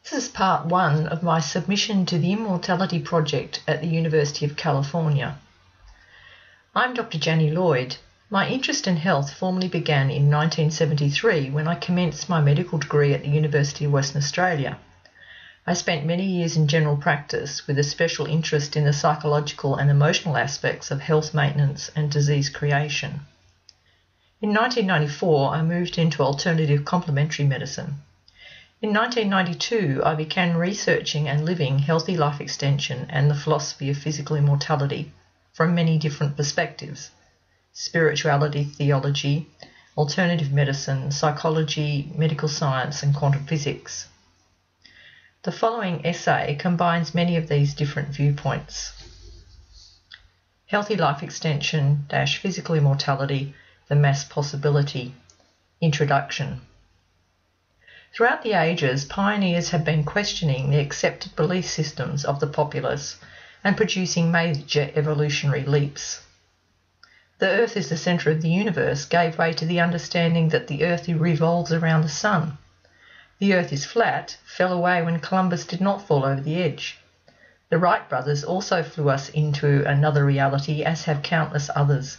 This is part one of my submission to the Immortality Project at the University of California. I'm Dr Janni Lloyd. My interest in health formally began in 1973 when I commenced my medical degree at the University of Western Australia. I spent many years in general practice with a special interest in the psychological and emotional aspects of health maintenance and disease creation. In 1994, I moved into alternative complementary medicine. In 1992, I began researching and living healthy life extension and the philosophy of physical immortality from many different perspectives: spirituality, theology, alternative medicine, psychology, medical science, and quantum physics. The following essay combines many of these different viewpoints. Healthy life extension - physical immortality, the mass possibility. Introduction. Throughout the ages, pioneers have been questioning the accepted belief systems of the populace and producing major evolutionary leaps. The Earth is the centre of the universe gave way to the understanding that the Earth revolves around the Sun. The Earth is flat fell away when Columbus did not fall over the edge. The Wright brothers also flew us into another reality, as have countless others.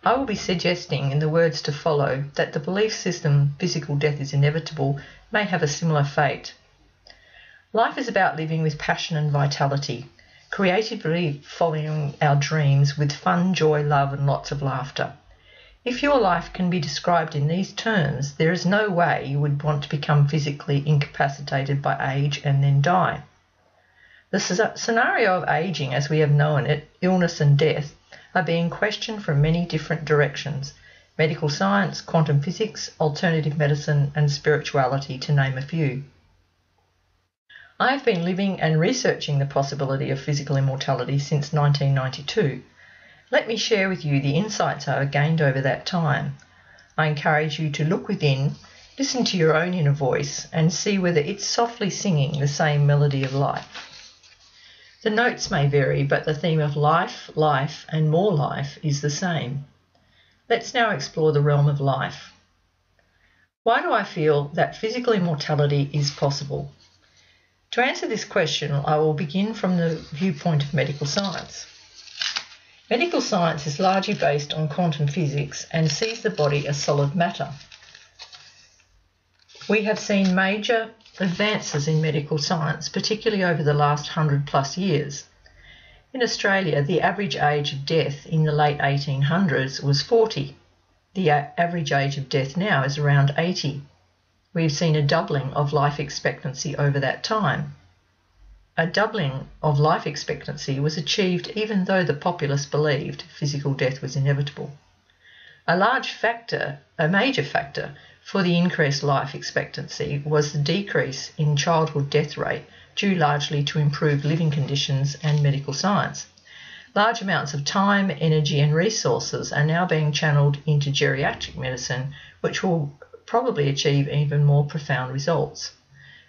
I will be suggesting in the words to follow that the belief system physical death is inevitable may have a similar fate. Life is about living with passion and vitality, creatively following our dreams with fun, joy, love, and lots of laughter. If your life can be described in these terms, there is no way you would want to become physically incapacitated by age and then die. The scenario of aging as we have known it, illness and death, are being questioned from many different directions: medical science, quantum physics, alternative medicine, and spirituality, to name a few. I have been living and researching the possibility of physical immortality since 1992. Let me share with you the insights I have gained over that time. I encourage you to look within, listen to your own inner voice, and see whether it's softly singing the same melody of life. The notes may vary, but the theme of life, life, and more life is the same. Let's now explore the realm of life. Why do I feel that physical immortality is possible? To answer this question, I will begin from the viewpoint of medical science. Medical science is largely based on quantum physics and sees the body as solid matter. We have seen major advances in medical science, particularly over the last 100+ years. In Australia, the average age of death in the late 1800s was 40. The average age of death now is around 80. We've seen a doubling of life expectancy over that time. A doubling of life expectancy was achieved even though the populace believed physical death was inevitable. A major factor for the increased life expectancy was the decrease in childhood death rate, due largely to improved living conditions and medical science. Large amounts of time, energy, and resources are now being channeled into geriatric medicine, which will probably achieve even more profound results.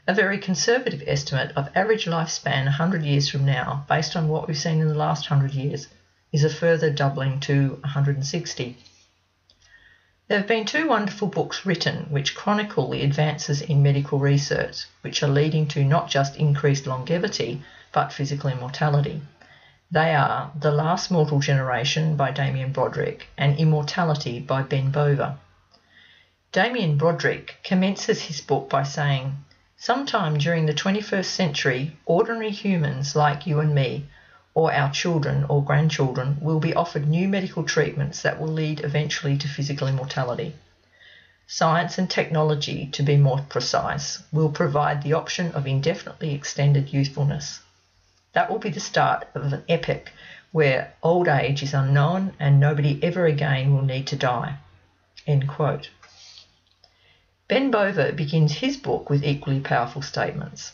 A very conservative estimate of average lifespan 100 years from now, based on what we've seen in the last 100 years, is a further doubling to 160. There have been 2 wonderful books written which chronicle the advances in medical research, which are leading to not just increased longevity, but physical immortality. They are The Last Mortal Generation by Damien Broderick and Immortality by Ben Bova. Damien Broderick commences his book by saying, "Sometime during the 21st century, ordinary humans like you and me, or our children or grandchildren, will be offered new medical treatments that will lead eventually to physical immortality. Science and technology, to be more precise, will provide the option of indefinitely extended youthfulness. That will be the start of an epoch where old age is unknown and nobody ever again will need to die." End quote. Ben Bova begins his book with equally powerful statements.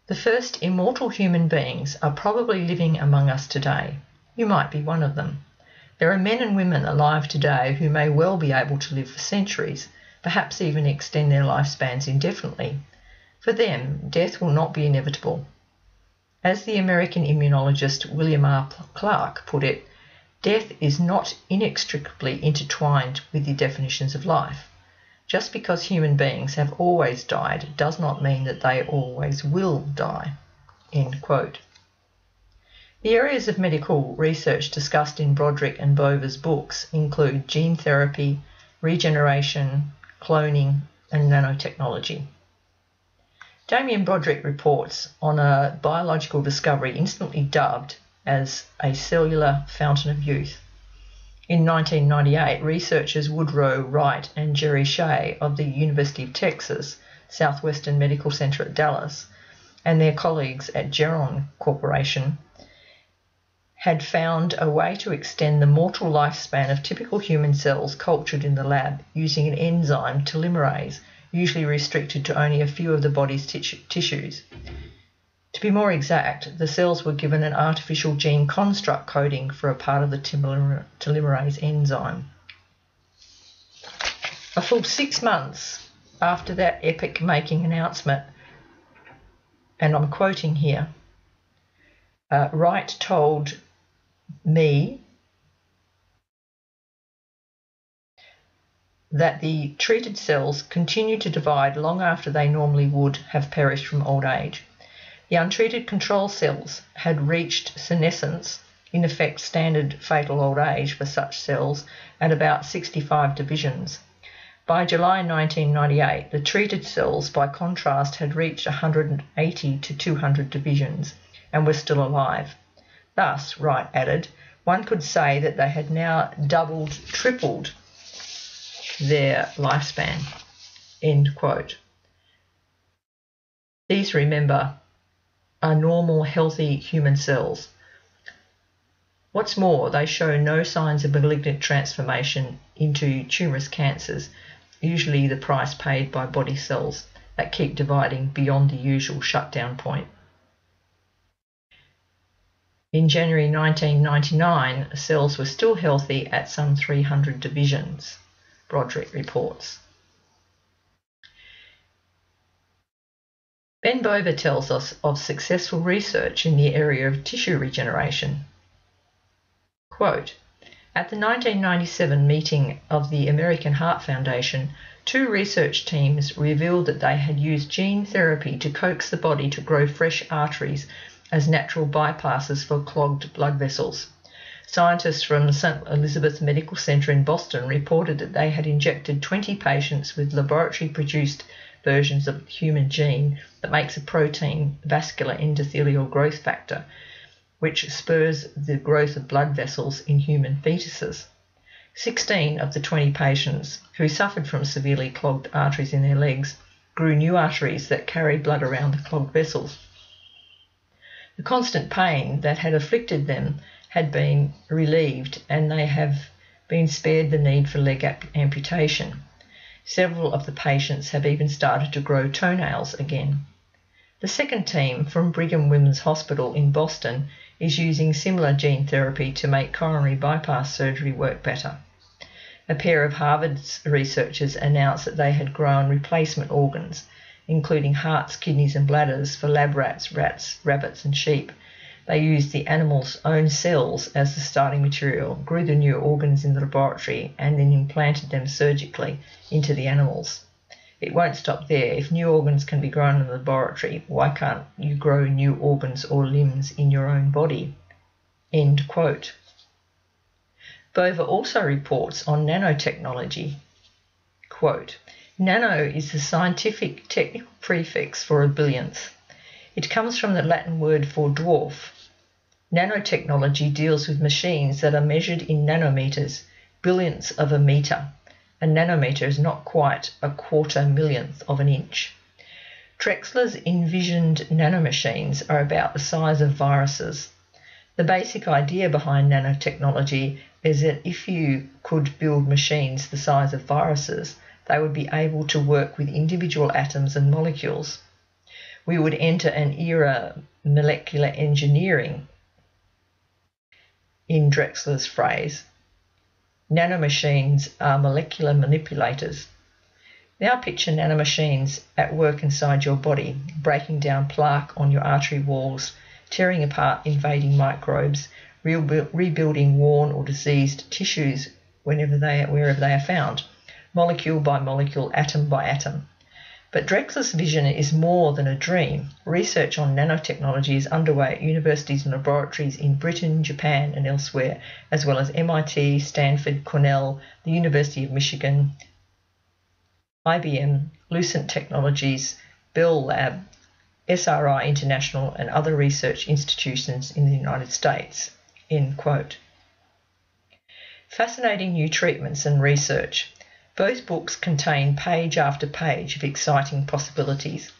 "The first immortal human beings are probably living among us today. You might be one of them. There are men and women alive today who may well be able to live for centuries, perhaps even extend their lifespans indefinitely. For them, death will not be inevitable. As the American immunologist William R. Clark put it, death is not inextricably intertwined with the definitions of life. Just because human beings have always died does not mean that they always will die." End quote. The areas of medical research discussed in Broderick and Bover's books include gene therapy, regeneration, cloning, and nanotechnology. Damien Broderick reports on a biological discovery instantly dubbed as a cellular fountain of youth. In 1998, researchers Woodrow Wright and Jerry Shea of the University of Texas Southwestern Medical Center at Dallas and their colleagues at Geron Corporation had found a way to extend the mortal lifespan of typical human cells cultured in the lab using an enzyme telomerase, usually restricted to only a few of the body's tissues. To be more exact, the cells were given an artificial gene construct coding for a part of the telomerase enzyme. A full 6 months after that epic-making announcement, and I'm quoting here, Wright told me that the treated cells continued to divide long after they normally would have perished from old age. The untreated control cells had reached senescence, in effect standard fatal old age for such cells, at about 65 divisions. By July 1998, the treated cells, by contrast, had reached 180 to 200 divisions and were still alive. Thus, Wright added, one could say that they had now doubled, tripled their lifespan. End quote. These, remember, are normal, healthy human cells. What's more, they show no signs of malignant transformation into tumorous cancers, usually the price paid by body cells that keep dividing beyond the usual shutdown point. In January 1999, cells were still healthy at some 300 divisions, Broderick reports. Ben Bover tells us of successful research in the area of tissue regeneration. Quote, at the 1997 meeting of the American Heart Foundation, 2 research teams revealed that they had used gene therapy to coax the body to grow fresh arteries as natural bypasses for clogged blood vessels. Scientists from St. Elizabeth Medical Center in Boston reported that they had injected 20 patients with laboratory-produced versions of the human gene that makes a protein, vascular endothelial growth factor, which spurs the growth of blood vessels in human fetuses. 16 of the 20 patients who suffered from severely clogged arteries in their legs grew new arteries that carried blood around the clogged vessels. The constant pain that had afflicted them had been relieved, and they have been spared the need for leg amputation. Several of the patients have even started to grow toenails again. The second team from Brigham Women's Hospital in Boston is using similar gene therapy to make coronary bypass surgery work better. A pair of Harvard's researchers announced that they had grown replacement organs, including hearts, kidneys and bladders, for lab rats, rabbits and sheep. They used the animals' own cells as the starting material, grew the new organs in the laboratory, and then implanted them surgically into the animals. It won't stop there. If new organs can be grown in the laboratory, why can't you grow new organs or limbs in your own body? End quote. Bover also reports on nanotechnology. Quote, nano is the scientific technical prefix for a billionth. It comes from the Latin word for dwarf. Nanotechnology deals with machines that are measured in nanometers, billionths of a meter. A nanometer is not quite a 1/4 millionth of an inch. Drexler's envisioned nanomachines are about the size of viruses. The basic idea behind nanotechnology is that if you could build machines the size of viruses, they would be able to work with individual atoms and molecules. We would enter an era of molecular engineering, in Drexler's phrase. Nanomachines are molecular manipulators. Now picture nanomachines at work inside your body, breaking down plaque on your artery walls, tearing apart invading microbes, rebuilding worn or diseased tissues wherever they are found, molecule by molecule, atom by atom. But Drexler's vision is more than a dream. Research on nanotechnology is underway at universities and laboratories in Britain, Japan and elsewhere, as well as MIT, Stanford, Cornell, the University of Michigan, IBM, Lucent Technologies, Bell Lab, SRI International and other research institutions in the United States." End quote. Fascinating new treatments and research. Both books contain page after page of exciting possibilities.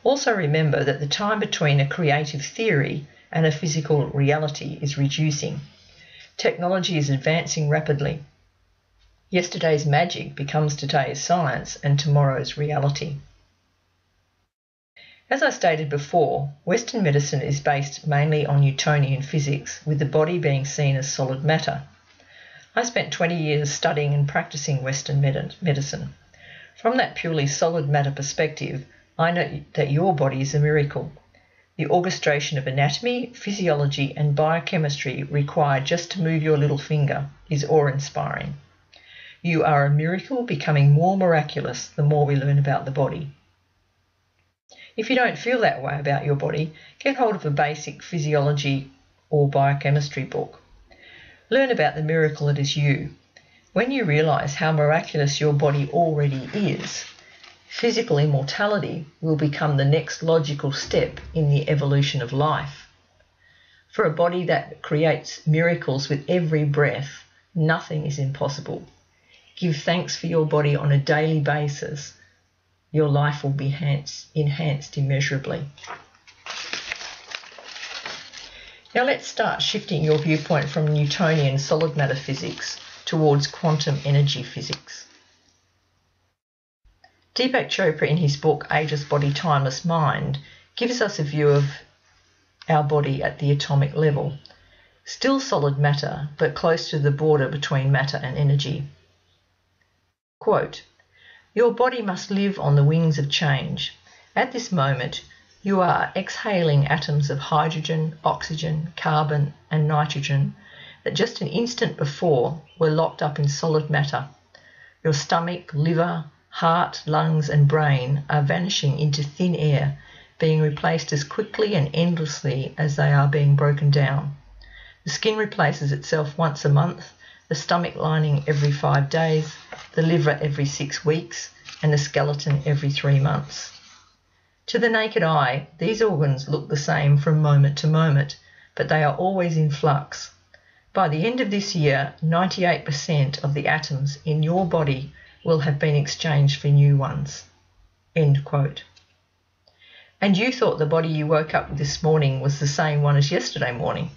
Also remember that the time between a creative theory and a physical reality is reducing. Technology is advancing rapidly. Yesterday's magic becomes today's science and tomorrow's reality. As I stated before, Western medicine is based mainly on Newtonian physics, with the body being seen as solid matter. I spent 20 years studying and practicing Western medicine. From that purely solid matter perspective, I know that your body is a miracle. The orchestration of anatomy, physiology and biochemistry required just to move your little finger is awe-inspiring. You are a miracle becoming more miraculous the more we learn about the body. If you don't feel that way about your body, get hold of a basic physiology or biochemistry book. Learn about the miracle that is you. When you realise how miraculous your body already is, physical immortality will become the next logical step in the evolution of life. For a body that creates miracles with every breath, nothing is impossible. Give thanks for your body on a daily basis. Your life will be enhanced immeasurably. Now let's start shifting your viewpoint from Newtonian solid matter physics towards quantum energy physics. Deepak Chopra in his book Ageless Body, Timeless Mind gives us a view of our body at the atomic level, still solid matter but close to the border between matter and energy. Quote, "Your body must live on the wings of change. At this moment, you are exhaling atoms of hydrogen, oxygen, carbon and nitrogen that just an instant before were locked up in solid matter. Your stomach, liver, heart, lungs and brain are vanishing into thin air, being replaced as quickly and endlessly as they are being broken down. The skin replaces itself once a month, the stomach lining every 5 days, the liver every 6 weeks, and the skeleton every 3 months. To the naked eye, these organs look the same from moment to moment, but they are always in flux. By the end of this year, 98% of the atoms in your body will have been exchanged for new ones." End quote. And you thought the body you woke up with this morning was the same one as yesterday morning.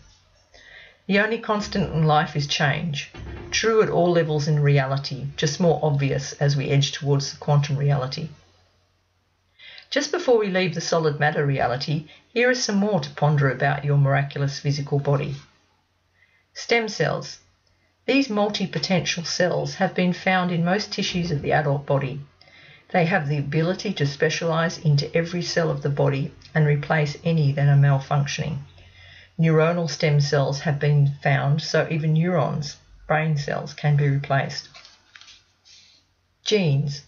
The only constant in life is change, true at all levels in reality, just more obvious as we edge towards the quantum reality. Just before we leave the solid matter reality, here is some more to ponder about your miraculous physical body. Stem cells. These multi-potential cells have been found in most tissues of the adult body. They have the ability to specialise into every cell of the body and replace any that are malfunctioning. Neuronal stem cells have been found, so even neurons, brain cells, can be replaced. Genes.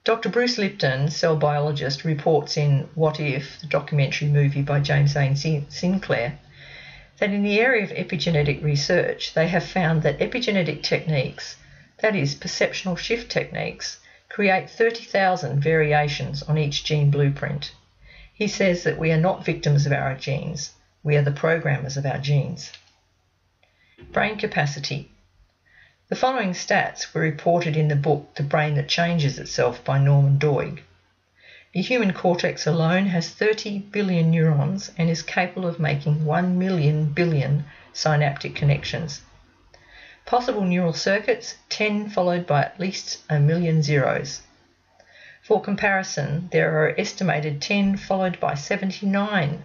Dr. Bruce Lipton, cell biologist, reports in What If, the documentary movie by James A. Sinclair, that in the area of epigenetic research, they have found that epigenetic techniques, that is, perceptual shift techniques, create 30,000 variations on each gene blueprint. He says that we are not victims of our genes, we are the programmers of our genes. Brain capacity. The following stats were reported in the book The Brain That Changes Itself by Norman Doig. The human cortex alone has 30 billion neurons and is capable of making 1 million billion synaptic connections. Possible neural circuits, 10 followed by at least 1 million zeros. For comparison, there are estimated 10 followed by 79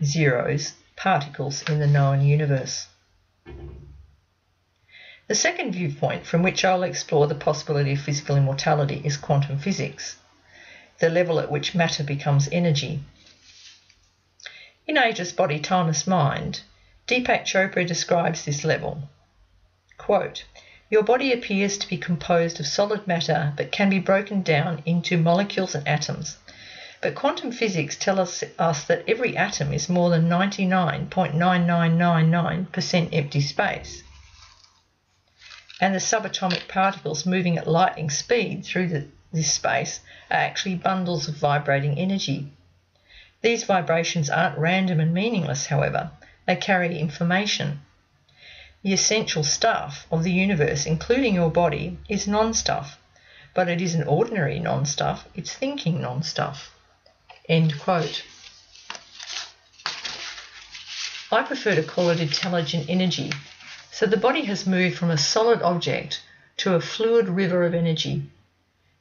zeros particles in the known universe. The second viewpoint from which I'll explore the possibility of physical immortality is quantum physics, the level at which matter becomes energy. In Ageless Body, Timeless Mind, Deepak Chopra describes this level. Quote, Your body appears to be composed of solid matter but can be broken down into molecules and atoms. But quantum physics tells us that every atom is more than 99.9999% empty space. And the subatomic particles moving at lightning speed through this space are actually bundles of vibrating energy. These vibrations aren't random and meaningless, however. They carry information. The essential stuff of the universe, including your body, is non-stuff, but it isn't ordinary non-stuff, it's thinking non-stuff. End quote. I prefer to call it intelligent energy. So the body has moved from a solid object to a fluid river of energy.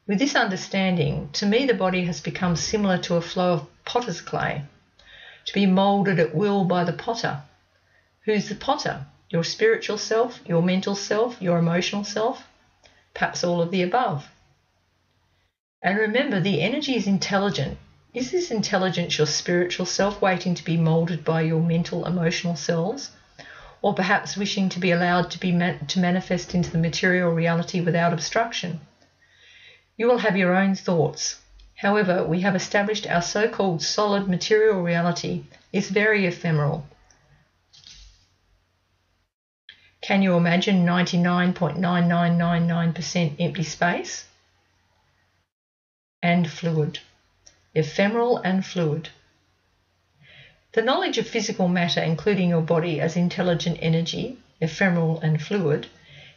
With this understanding, to me the body has become similar to a flow of potter's clay, to be moulded at will by the potter. Who's the potter? Your spiritual self, your mental self, your emotional self? Perhaps all of the above. And remember, the energy is intelligent. Is this intelligence your spiritual self waiting to be moulded by your mental, emotional selves? Or perhaps wishing to be allowed to manifest into the material reality without obstruction? You will have your own thoughts. However, we have established our so-called solid material reality is very ephemeral. Can you imagine 99.9999% empty space? And fluid. Ephemeral and fluid. The knowledge of physical matter, including your body as intelligent energy, ephemeral and fluid,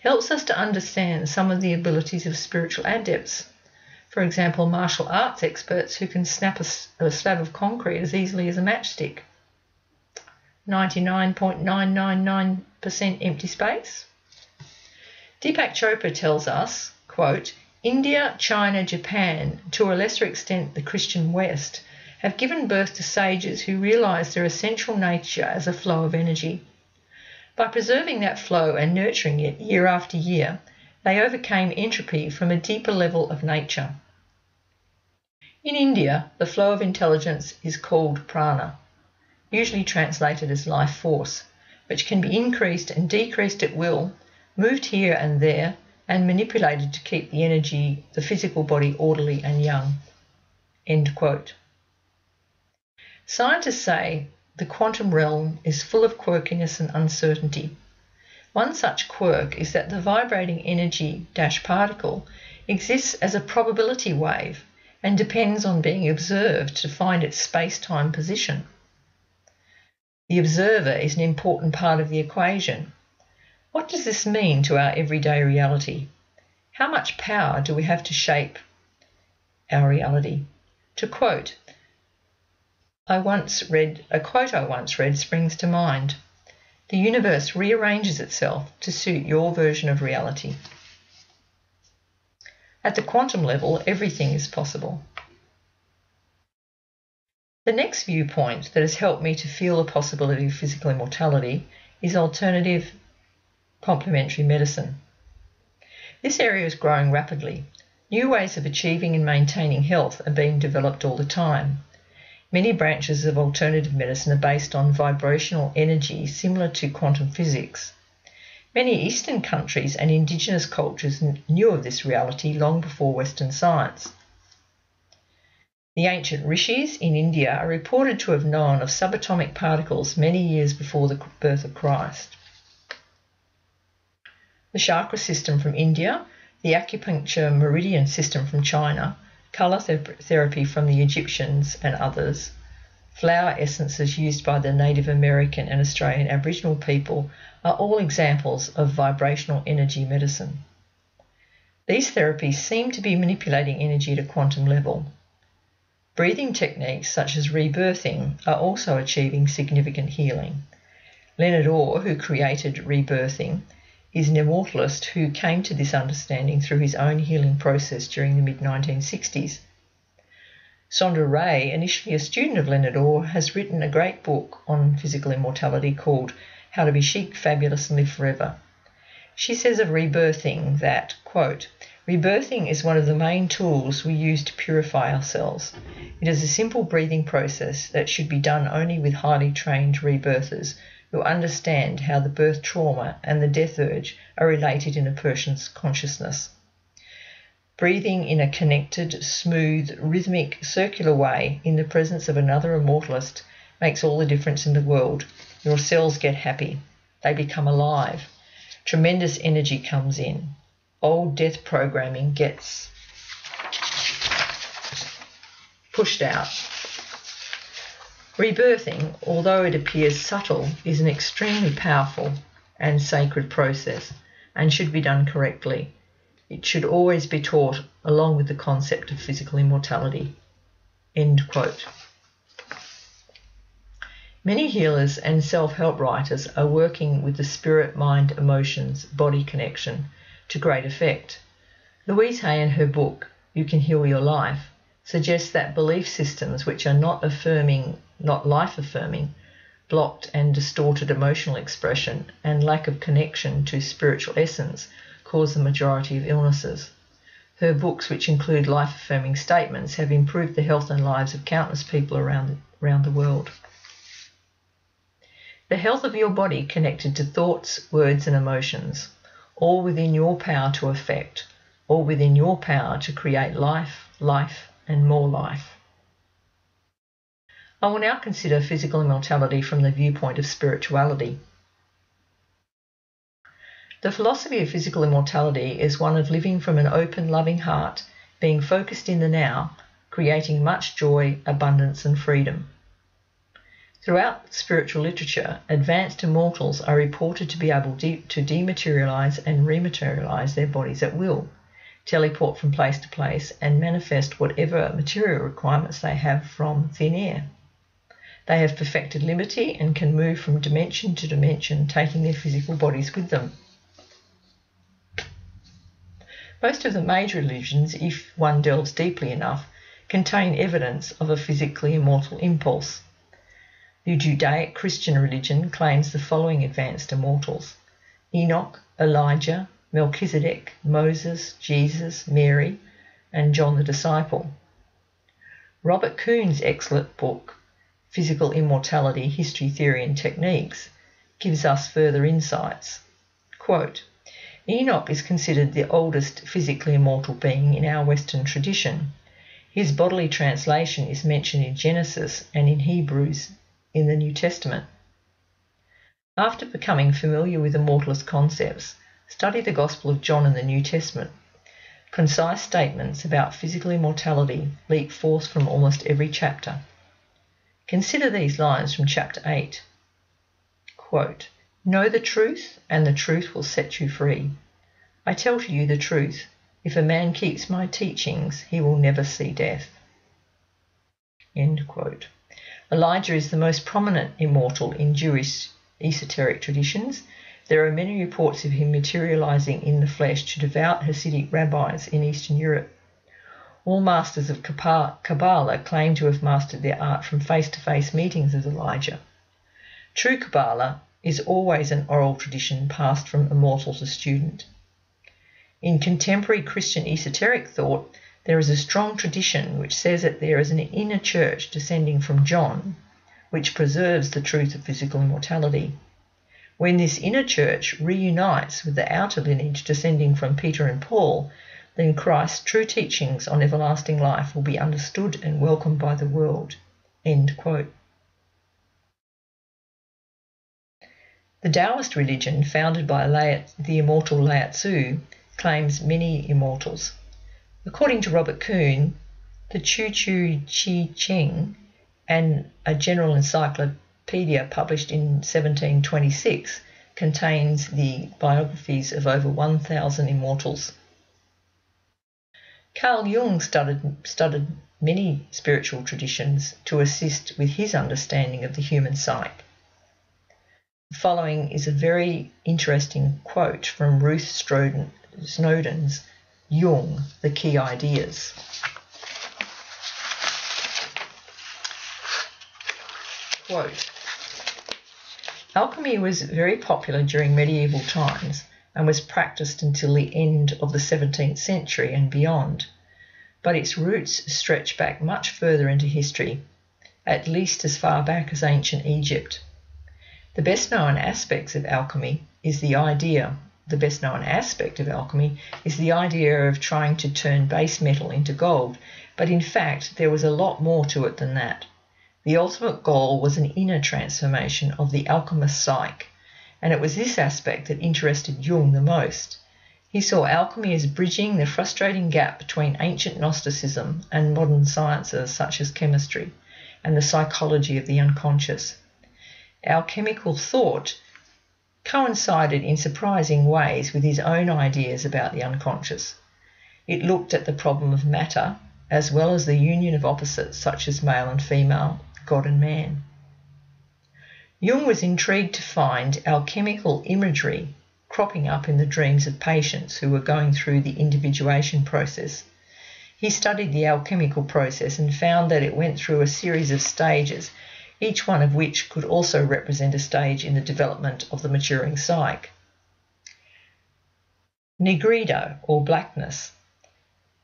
helps us to understand some of the abilities of spiritual adepts. For example, martial arts experts who can snap a slab of concrete as easily as a matchstick. 99.999% empty space. Deepak Chopra tells us, quote, India, China, Japan, to a lesser extent the Christian West, have given birth to sages who realised their essential nature as a flow of energy. By preserving that flow and nurturing it year after year, they overcame entropy from a deeper level of nature. In India, the flow of intelligence is called prana, usually translated as life force, which can be increased and decreased at will, moved here and there, and manipulated to keep the physical body orderly and young. End quote. Scientists say the quantum realm is full of quirkiness and uncertainty. One such quirk is that the vibrating energy particle exists as a probability wave and depends on being observed to find its space-time position. The observer is an important part of the equation. What does this mean to our everyday reality? How much power do we have to shape our reality? To quote, a quote I once read springs to mind. The universe rearranges itself to suit your version of reality. At the quantum level, everything is possible. The next viewpoint that has helped me to feel the possibility of physical immortality is alternative complementary medicine. This area is growing rapidly. New ways of achieving and maintaining health are being developed all the time. Many branches of alternative medicine are based on vibrational energy similar to quantum physics. Many Eastern countries and indigenous cultures knew of this reality long before Western science. The ancient rishis in India are reported to have known of subatomic particles many years before the birth of Christ. The chakra system from India, the acupuncture meridian system from China, colour therapy from the Egyptians and others, flower essences used by the Native American and Australian Aboriginal people are all examples of vibrational energy medicine. These therapies seem to be manipulating energy at a quantum level. Breathing techniques such as rebirthing are also achieving significant healing. Leonard Orr, who created rebirthing, is an immortalist who came to this understanding through his own healing process during the mid-1960s. Sondra Ray, initially a student of Leonard Orr, has written a great book on physical immortality called How to Be Chic, Fabulous and Live Forever. She says of rebirthing that, quote, rebirthing is one of the main tools we use to purify ourselves. It is a simple breathing process that should be done only with highly trained rebirthers you'll understand how the birth trauma and the death urge are related in a person's consciousness. Breathing in a connected, smooth, rhythmic, circular way in the presence of another immortalist makes all the difference in the world. Your cells get happy. They become alive. Tremendous energy comes in. Old death programming gets pushed out. Rebirthing, although it appears subtle, is an extremely powerful and sacred process and should be done correctly. It should always be taught along with the concept of physical immortality." End quote. Many healers and self-help writers are working with the spirit, mind, emotions, body connection to great effect. Louise Hay, in her book, You Can Heal Your Life, suggests that belief systems which are not life-affirming, blocked and distorted emotional expression, and lack of connection to spiritual essence cause the majority of illnesses. Her books, which include life-affirming statements, have improved the health and lives of countless people around the world. The health of your body connected to thoughts, words and emotions, all within your power to affect, all within your power to create life, and more life. I will now consider physical immortality from the viewpoint of spirituality. The philosophy of physical immortality is one of living from an open, loving heart, being focused in the now, creating much joy, abundance and freedom. Throughout spiritual literature, advanced immortals are reported to be able to dematerialize and rematerialize their bodies at will, teleport from place to place, and manifest whatever material requirements they have from thin air. They have perfected liberty and can move from dimension to dimension, taking their physical bodies with them. Most of the major religions, if one delves deeply enough, contain evidence of a physically immortal impulse. The Judaic Christian religion claims the following advanced immortals: Enoch, Elijah, Melchizedek, Moses, Jesus, Mary, and John the Disciple. Robert Kuhn's excellent book, Physical Immortality, History, Theory and Techniques, gives us further insights. Quote, Enoch is considered the oldest physically immortal being in our Western tradition. His bodily translation is mentioned in Genesis and in Hebrews in the New Testament. After becoming familiar with immortalist concepts, study the Gospel of John in the New Testament. Concise statements about physical immortality leap forth from almost every chapter. Consider these lines from chapter 8. Quote, Know the truth, and the truth will set you free. I tell to you the truth. If a man keeps my teachings, he will never see death. End quote. Elijah is the most prominent immortal in Jewish esoteric traditions. There are many reports of him materializing in the flesh to devout Hasidic rabbis in Eastern Europe. All masters of Kabbalah claim to have mastered their art from face-to-face meetings with Elijah. True Kabbalah is always an oral tradition passed from immortal to student. In contemporary Christian esoteric thought, there is a strong tradition which says that there is an inner church descending from John, which preserves the truth of physical immortality. When this inner church reunites with the outer lineage descending from Peter and Paul, then Christ's true teachings on everlasting life will be understood and welcomed by the world. End quote. The Taoist religion, founded by the immortal Lao Tzu, claims many immortals. According to Robert Kuhn, the Chu Chi Cheng and a general encyclopedia published in 1726 contains the biographies of over 1,000 immortals. Carl Jung studied many spiritual traditions to assist with his understanding of the human psyche. The following is a very interesting quote from Ruth Snowden's Jung, The Key Ideas. Quote, Alchemy was very popular during medieval times and was practiced until the end of the 17th century and beyond, but its roots stretch back much further into history, at least as far back as ancient Egypt. The best known aspect of alchemy is the idea of trying to turn base metal into gold, but in fact there was a lot more to it than that. The ultimate goal was an inner transformation of the alchemist's psyche, and it was this aspect that interested Jung the most. He saw alchemy as bridging the frustrating gap between ancient Gnosticism and modern sciences such as chemistry and the psychology of the unconscious. Alchemical thought coincided in surprising ways with his own ideas about the unconscious. It looked at the problem of matter as well as the union of opposites such as male and female, God and man. Jung was intrigued to find alchemical imagery cropping up in the dreams of patients who were going through the individuation process. He studied the alchemical process and found that it went through a series of stages, each one of which could also represent a stage in the development of the maturing psyche. Nigredo, or blackness.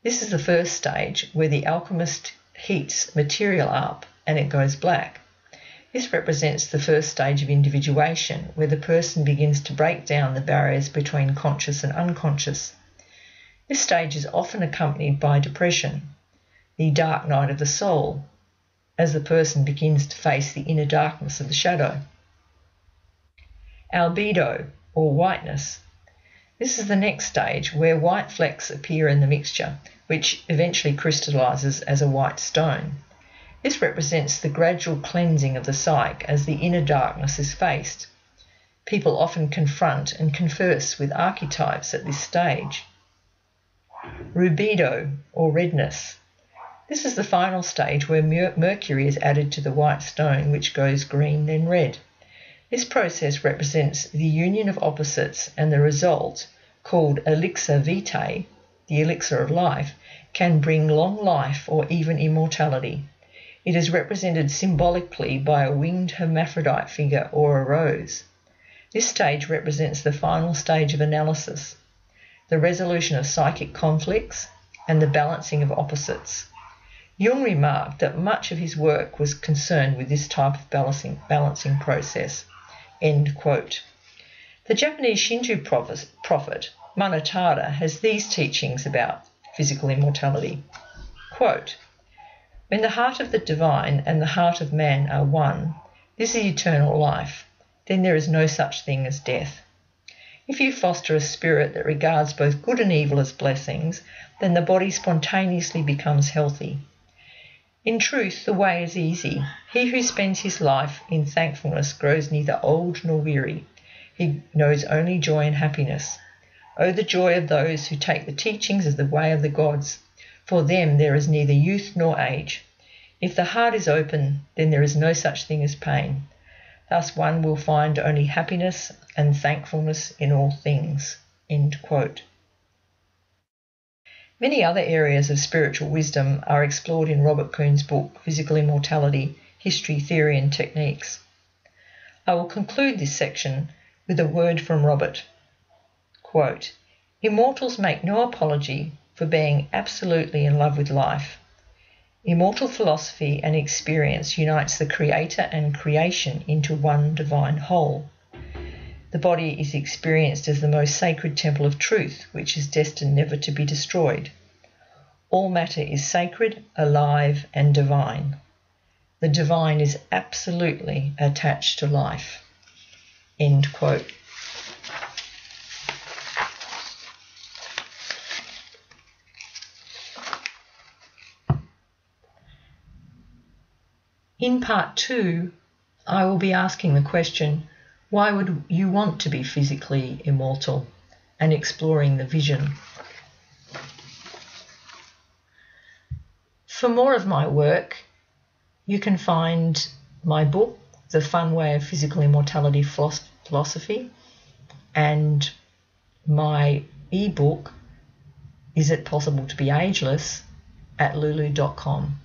This is the first stage where the alchemist heats material up and it goes black. This represents the first stage of individuation, where the person begins to break down the barriers between conscious and unconscious. This stage is often accompanied by depression, the dark night of the soul, as the person begins to face the inner darkness of the shadow. Albedo, or whiteness. This is the next stage, where white flecks appear in the mixture, which eventually crystallizes as a white stone. This represents the gradual cleansing of the psyche as the inner darkness is faced. People often confront and converse with archetypes at this stage. Rubedo, or redness. This is the final stage where mercury is added to the white stone, which goes green then red. This process represents the union of opposites, and the result, called elixir vitae, the elixir of life, can bring long life or even immortality. It is represented symbolically by a winged hermaphrodite figure or a rose. This stage represents the final stage of analysis, the resolution of psychic conflicts, and the balancing of opposites. Jung remarked that much of his work was concerned with this type of balancing process. End quote. The Japanese Shinto prophet Manatada has these teachings about physical immortality. Quote, "When the heart of the divine and the heart of man are one, this is eternal life. Then there is no such thing as death. If you foster a spirit that regards both good and evil as blessings, then the body spontaneously becomes healthy. In truth, the way is easy. He who spends his life in thankfulness grows neither old nor weary. He knows only joy and happiness. Oh, the joy of those who take the teachings of the way of the gods. For them there is neither youth nor age. If the heart is open, then there is no such thing as pain. Thus one will find only happiness and thankfulness in all things." End quote. Many other areas of spiritual wisdom are explored in Robert Kuhn's book, Physical Immortality, History, Theory and Techniques. I will conclude this section with a word from Robert. Quote, "Immortals make no apology for being absolutely in love with life. Immortal philosophy and experience unites the creator and creation into one divine whole. The body is experienced as the most sacred temple of truth, which is destined never to be destroyed. All matter is sacred, alive, and divine. The divine is absolutely attached to life." End quote. In part 2, I will be asking the question, why would you want to be physically immortal, and exploring the vision. For more of my work, you can find my book, The Fun Way of Physical Immortality Philosophy, and my ebook, Is It Possible to Be Ageless, at lulu.com.